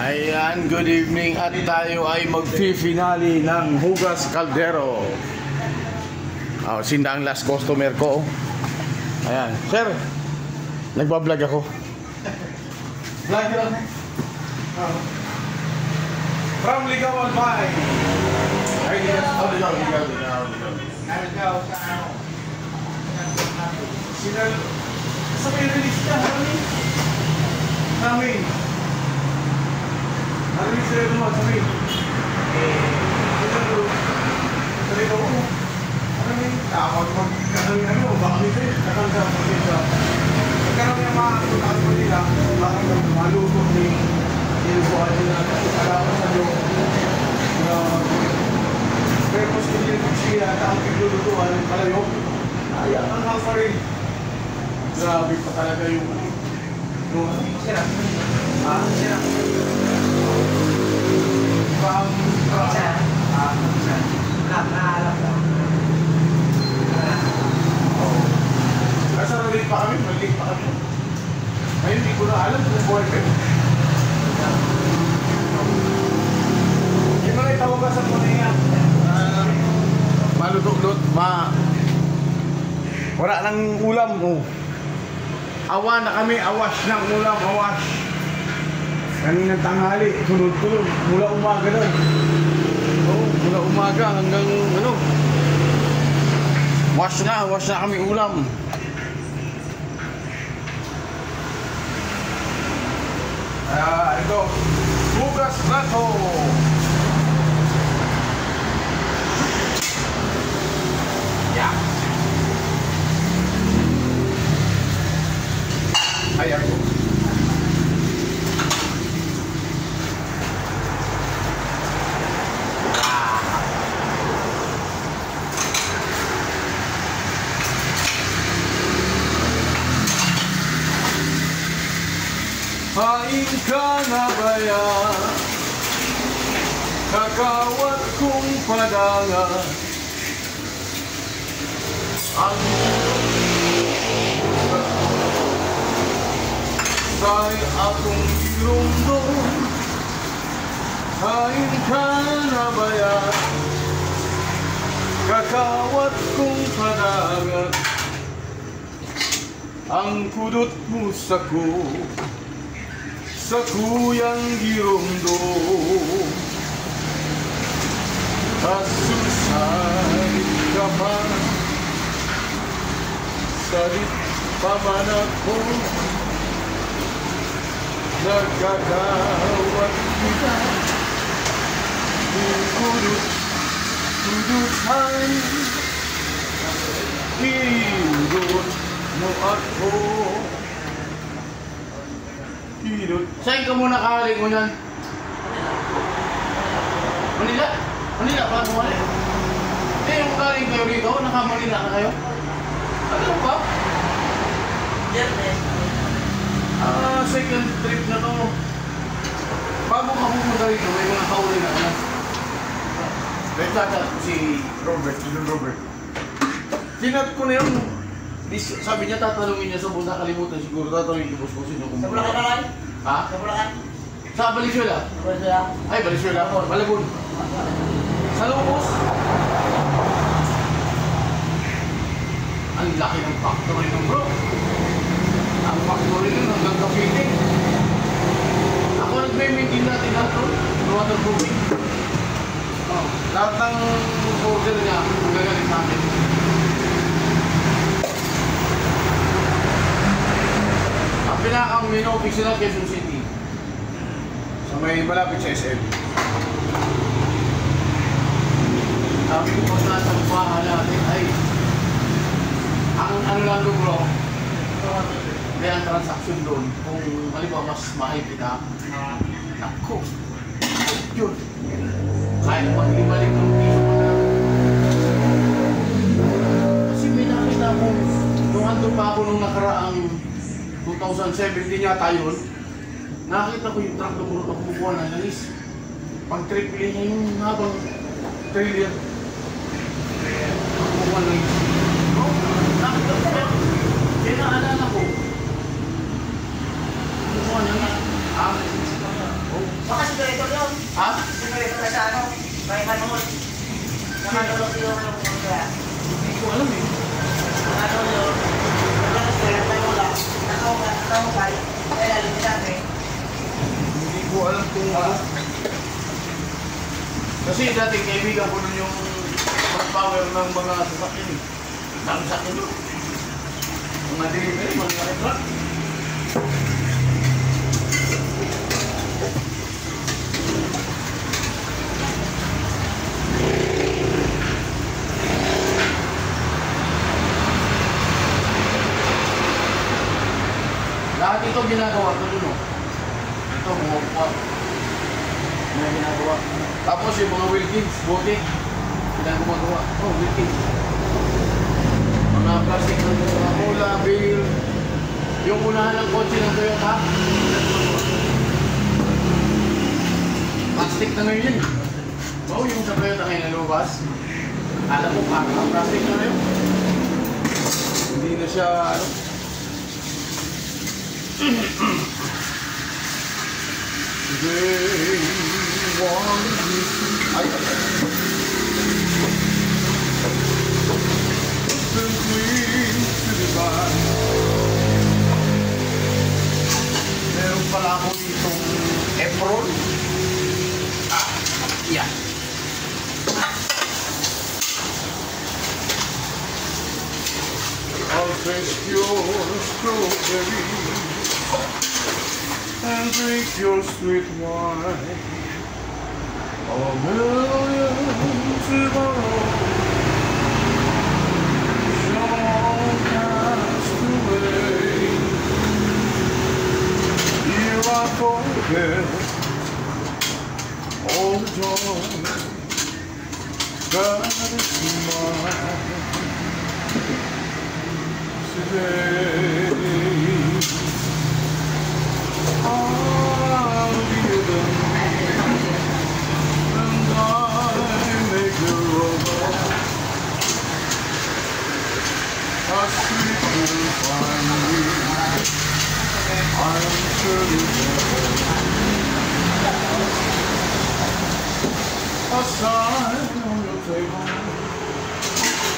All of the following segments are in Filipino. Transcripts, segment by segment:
Ayan, good evening at tayo ay magfi-finale ng Hugas Caldero. Sinda ang last customer ko. Ayan, sir, nagbablog ako. Vlog lang. From Ligawan by ay, ligaw. Sa may release ka, namin. Ano yung sila naman sabi? Sabi ko, ano yung tawag magkakaroon ano, baka nito eh, kakanggang mo nila. Magkaroon yung mga katutaan mo nila, baka maluto ni ilubuhan nila, kalaman sa loob. Pero kung sinilipin sila, ang piglulutuan, kalayo, ay, ang hal pa rin. Grabe pa talaga yung sira. Sira. Nasa rolig pa kami, malig pa kami. Ngayon, hindi ko na alam kung boyfriend. Yung mga itawag ka sa muna yan. Malutot-lut, wala nang ulam. Awa na kami, awash ng ulam, awash. Kaninang tanghali, sunod-sunod, mula umaga daw. Mula umaga hanggang ano. Wash na kami ulam. Ito, hugas plato. Yeah. Ayan ko. Hain ka na ba yan? Kakawat kong padanga ang sa'y akong ilundo. Hain ka na ba yan? Kakawat kong padanga ang kudot mo sa kuyang girondo. Kasusay ka man, salit pa man ako, nagkagawat kita. Kudut-kudutan, hindot mo ako. Saan ka muna kakaling mo yan? Manila? Manila ba? Manila? Yung kaling kayo rito, naka-Manila na kayo? Ano ba? Second trip na to. Bago ka pumunta rito, may mga kauli na ano? Nagtata si Robert, Sinat ko na yun. Sabi niya tatanungin niya sa buong nakalimutan siguro tatanungin ko boss sino kung... Sa Bulacan na kayo? Ha? Sa Bulacan? Sa Valenzuela? Ay, Valenzuela ako. Malabon. Sa Lubos? Ang laki ng factory ng bro. Ang factory nun hanggang kapiting. Ako nag-maintain natin nato. Waterproofing. Lahat ng order niya magagaling sa amin. Ang pinakang main office nila Quezon City. Sa may malapit sa SM. Sabi ko pag nasa bahay natin ay ang ano lang doon bro, may ang transaction doon kung halimbawa mas mahal kita, naku, yun kahit pag-ibalik ng piso mo na kasi may nakita mo nung andun pa ako nung nakaraang 2017 yata yun, nakita ko yung truck na puro na kumukuha ng lalis. Pag-triple niya yung habang trailer. Kumukuha ng lalis. No? Nakita ko yan. Kaya naalala ko. Kumukuha ng lalis. Baka sigurito yun. Ha? Sigurito na sa ano. May manol. Nakanulog yung kaya. Hindi ko alam eh. Nakanulog. Nagkakas ko yung manula. Nakahukay. Kaya lalim natin. Hindi ko alam kung ano. Kasi dati kaibigan ko nun yung power ng mga sasakyan eh. Dami sakyan doon. Mga delivery, mga truck. Lahat ito ginagawa ko dun, oh. Ito, mga upuan. May ginagawa. Tapos yung mga Wilkins, bote. Sila gumagawa. Oh, Wilkins. Mga plastic ng mga mula, bill. Yung unahan ng kotse ng Toyota. Plastic na ngayon yun. Oh, yung sa Toyota ngayon na lumabas. Alam mo, plastic na ngayon. Hindi na siya, ano. They want me to divide. Meron pala ako ditong apron. Yeah. I'll taste your strawberry and drink your sweet wine. A million tomorrow shall pass away. Here I forget all the joy that is mine today. I'll be the man, and I make the rover a sweet will find me. I'm sure a sign on your table.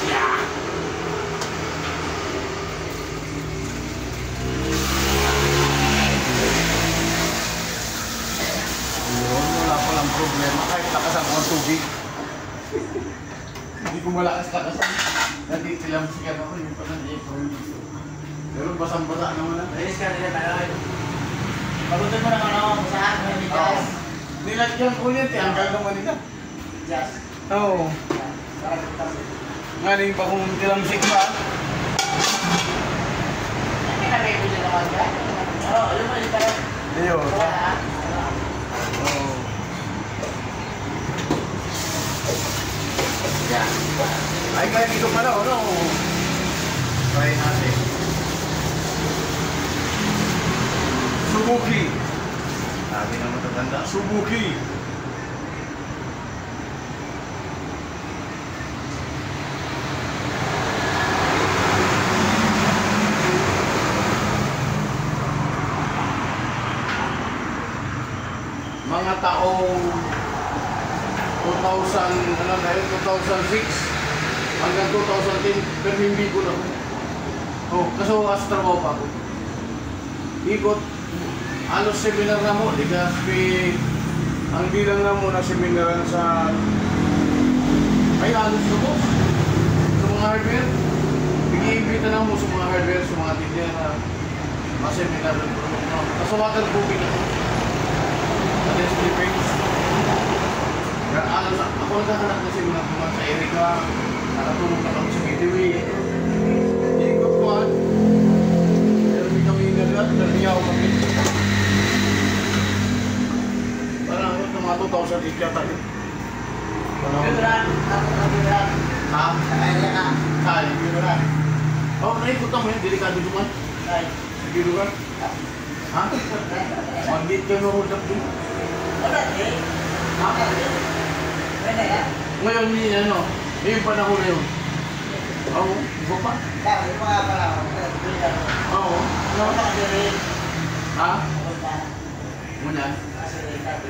Yeah. Wala palang problema kahit lakasan ko ang tubig. Hindi ko malakas-lakasan. Hindi sila musikan ako yung palang apron. Pero basang-basa naman na. Ayos ka nila tayo. Pagutin mo naman ako sa akin. May bigas. Nilagyan ko yan, tiyanggal naman nila. Just. Oo. Ngaling pa kung tilamsik ba? May nabay ko dyan naman dyan. Oo, alam mo yung parang. Ayun. Wala. Oo. Yan. Ay, kaya dito pala, ano? Try natin. Subuki. Sabi na matatanda, Subuki. Mga taong 2006 hanggang 2010, pero hindi ko na. Oh, kasi astronaut pa ako. Ikot, alos seminar na mo, di kasi ang bilang na mo na seminaran sa ay alos na mo sa mga hardware. Bigi-imbita na mo sa mga hardware, sa mga tindihan na ma-seminar ng produkto. Kasi waterproofing ako. Sa Philippines. Kaya alos, ako nagkakalak na seminar naman sa Erika. Nakatulong na kami sa Midway. Ikot ko at hindi kami nalat, nariyaw kami. Parang ako na mga 2008 yata yun. Biberan. Biberan. Ha? Kaya ka. Kaya. Biberan. Oo, naikot mo yun, delikado duman. Kaya. Sige duman. Ha? Mag-gate kayo na hold up dun. Wala eh. Ha? Pwede ya? Ngayon, ano, yung panahon na yun. Oo, iba pa. Kaya, yung mga pala. Oo. Wala ka din. Ha? Wala. Muna. kasi dati.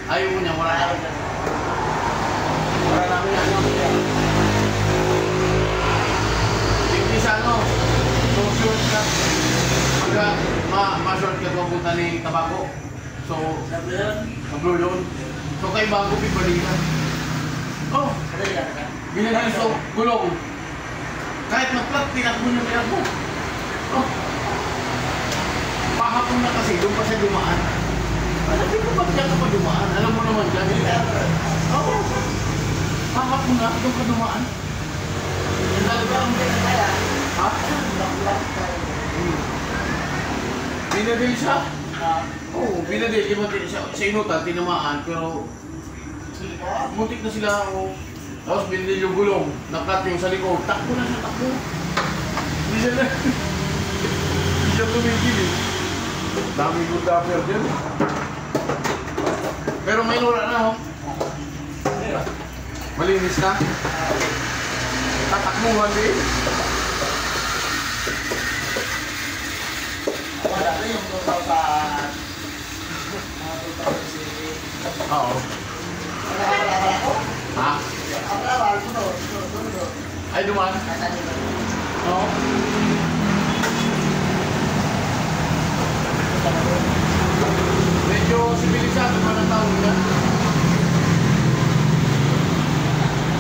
Ayaw mo niya, wala Ayaw na. na. Wala namin ano. Hindi sa ano, so shortcut. Pagka ma-shortcut ko punta ni Tabaco. So, Sabi yun? mablo yun. So kay bago pipalitan. Oh, Ano yan ka? binigyan so gulong. Kahit mag-flat, tinakbo niya tinakbo. Oh. Pahapon na kasi, doon pa siya dumaan. Sabi ko, ba't dyan ka pa dumaan? Alam mo naman dyan. Oo. Pahapon na, doon ka dumaan. Ang talagang, ha? Binadil siya? Oo, binadil. Di ba siya? Sa inutan, tinamaan, pero muntik na sila. Oh. Tapos binadil yung gulong. Naklat yung sa likod. Takbo na siya, takbo. Hindi siya na. Hindi siya tumigil eh. Daming good dapper dyan. Pero may nura na oh. Malinis na. Tatakmuhan din. Wala na yung 2,000. Mga 2,000. Oo. Wala ako. Ha? Ang lawal ko doon. Ay, duman? Oo. Medyo sibilisado pa ng tao niya.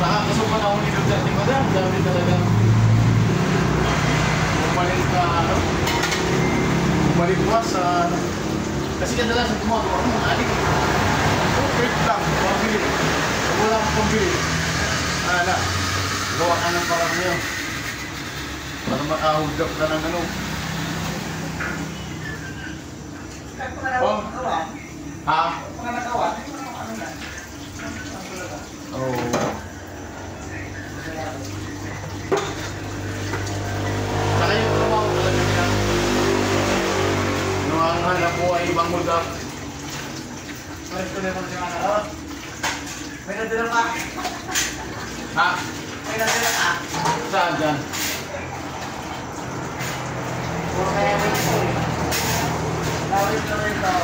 Nakakasupan ako ni Dr. Madam. Dami talaga. Bumalik ka, ano? Bumalik pa sa... Kasi kadalasan gumagawa ako ng aling. Perfect lang. Pambili. Wala akong pambili. Ano? Gawa ka ng parang yun. Para makahugap ka ng ano. Ha? Oh. Saka yung trabaho talaga niya. Nung ang hanap ko ay ibang hugap. May nadala ka? Ha? May nadala ka? Saan dyan? Puro kaya may ito eh. Lawit na rin daw.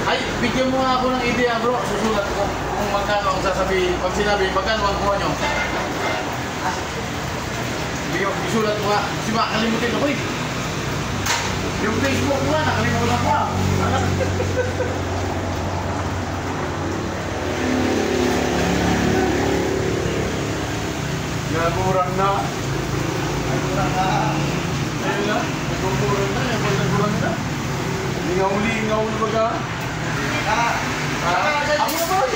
Ay, bigyan mo nga ako ng ideya bro. Susulat ko kung magkano ang sasabihin. Pag sinabi, magkano ang kuha nyo? Isulat ko nga. Kasi makakalimutin ako eh. Yung Facebook ko nga, nakalimutan ko nga. Nagurang na. Nagurang na. Ayun na. Nagurang na. Nagurang na. Lingaw-lingaw baga. Ako na boy.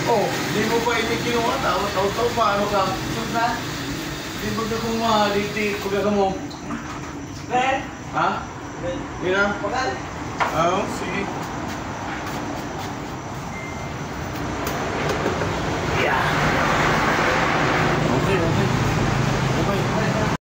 Oh, di mo pa ini kinuha. Taw-taw paano ka? Sobra? Di ba ka kung maligti pagka mo? Ben? Ha? Ben? Hindi na? Bagal? Oo, sige.